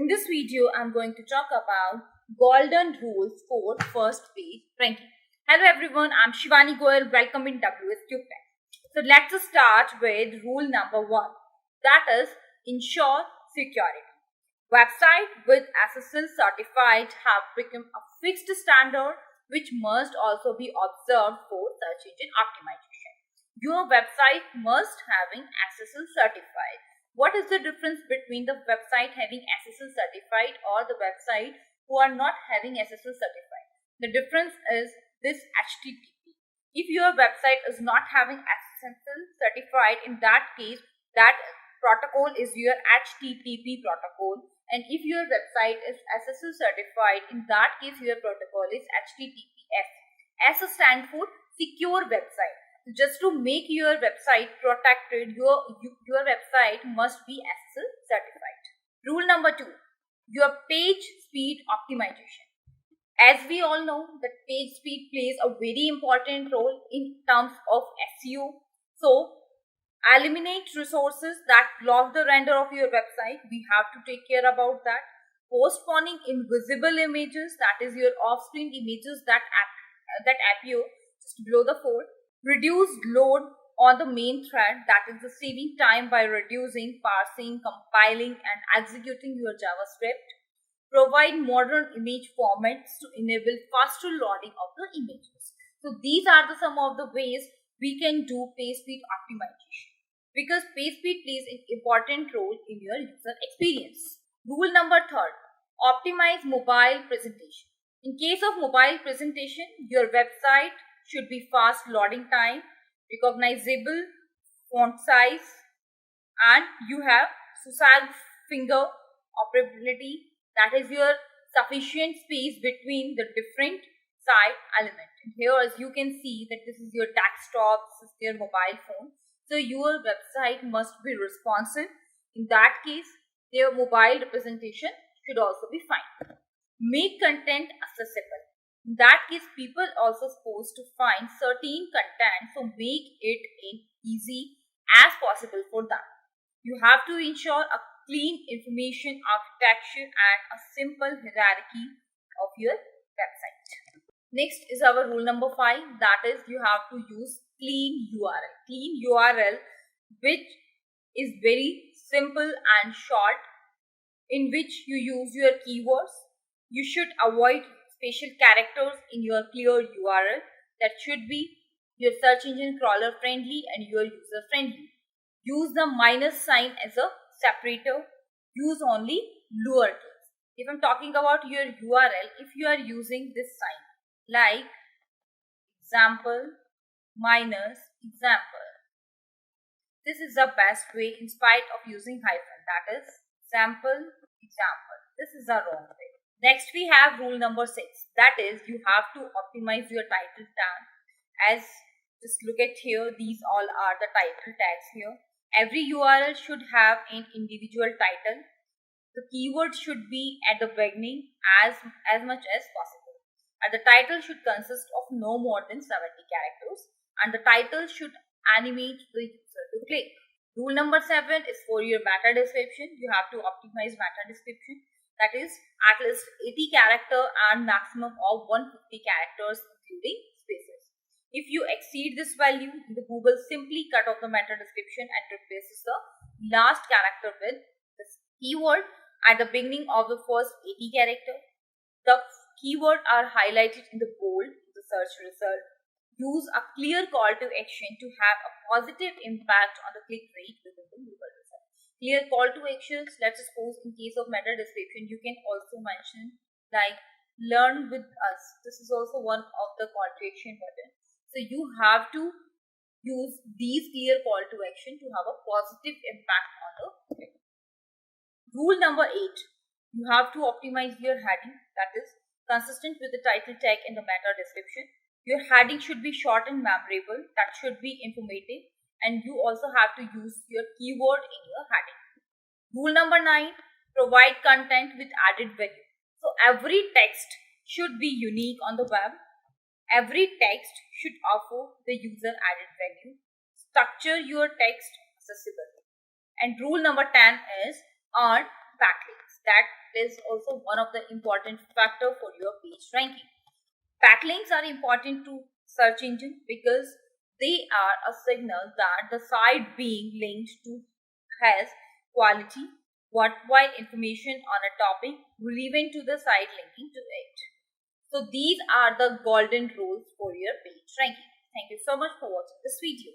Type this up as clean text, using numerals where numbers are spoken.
in this video, I'm going to talk about golden rules for first page ranking. Hello everyone, I'm Shivani Goyal. Welcome in WsCube Tech. So let's start with rule number 1. That is ensure security. Websites with SSL certified have become a fixed standard which must also be observed for search engine optimization. Your website must having SSL certified. What is the difference between the website having SSL certified or the website who are not having SSL certified? The difference is this HTTP. If your website is not having SSL certified, in that case, that protocol is your HTTP protocol. And if your website is SSL certified, in that case, your protocol is HTTPS. S stands for secure website. Just to make your website protected, your website must be SSL certified. Rule number 2, your page speed optimization. As we all know that page speed plays a very important role in terms of SEO. So eliminate resources that block the render of your website. We have to take care about that. Postponing invisible images, that is your off-screen images that appear just below the fold. Reduce load on the main thread, that is the saving time by reducing, parsing, compiling and executing your JavaScript. Provide modern image formats to enable faster loading of the images. So these are some of the ways we can do page speed optimization, because page speed plays an important role in your user experience. Rule number 3, optimize mobile presentation. In case of mobile presentation, your website should be fast loading time, recognizable font size, and you have suicide finger operability, that is your sufficient space between the different side elements. And here, as you can see, that this is your desktop, this is your mobile phone. So your website must be responsive. In that case, their mobile representation should also be fine. Make content accessible. In that case, people also supposed to find certain content, so make it easy as possible for them. You have to ensure a clean information architecture and a simple hierarchy of your website. Next is our rule number 5, that is you have to use clean URL. Clean URL, which is very simple and short, in which you use your keywords. You should avoid special characters in your clear URL. That should be your search engine crawler friendly and your user friendly. Use the minus sign as a separator. Use only lowercase. If I'm talking about your URL, if you are using this sign like example minus example, this is the best way in spite of using hyphen, that is example. This is the wrong way. Next we have rule number 6, that is you have to optimize your title tag. As just look at here, these all are the title tags here. Every URL should have an individual title. The keyword should be at the beginning as much as possible. And the title should consist of no more than 70 characters. And the title should animate the user to click. Rule number 7 is for your meta description. You have to optimize meta description. That is at least 80 character and maximum of 150 characters including spaces. If you exceed this value, the Google simply cut off the meta description and replaces the last character with this keyword at the beginning of the first 80 character. The keyword are highlighted in the bold in the search result. Use a clear call to action to have a positive impact on the click rate within the Google result. Clear call to actions, let's suppose in case of meta description, you can also mention like learn with us. This is also one of the call to action button. So you have to use these clear call to action to have a positive impact on the click. Rule number 8, you have to optimize your heading, that is consistent with the title tag and the meta description. Your heading should be short and memorable, that should be informative, and you also have to use your keyword in your heading. Rule number 9, provide content with added value. So every text should be unique on the web. Every text should offer the user added value. Structure your text accessible. And rule number 10 is earn backlinks. That is also one of the important factor for your page ranking. Backlinks are important to search engine because they are a signal that the site being linked to has quality, worthwhile information on a topic relevant to the site linking to it. So these are the golden rules for your page ranking. Thank you so much for watching this video.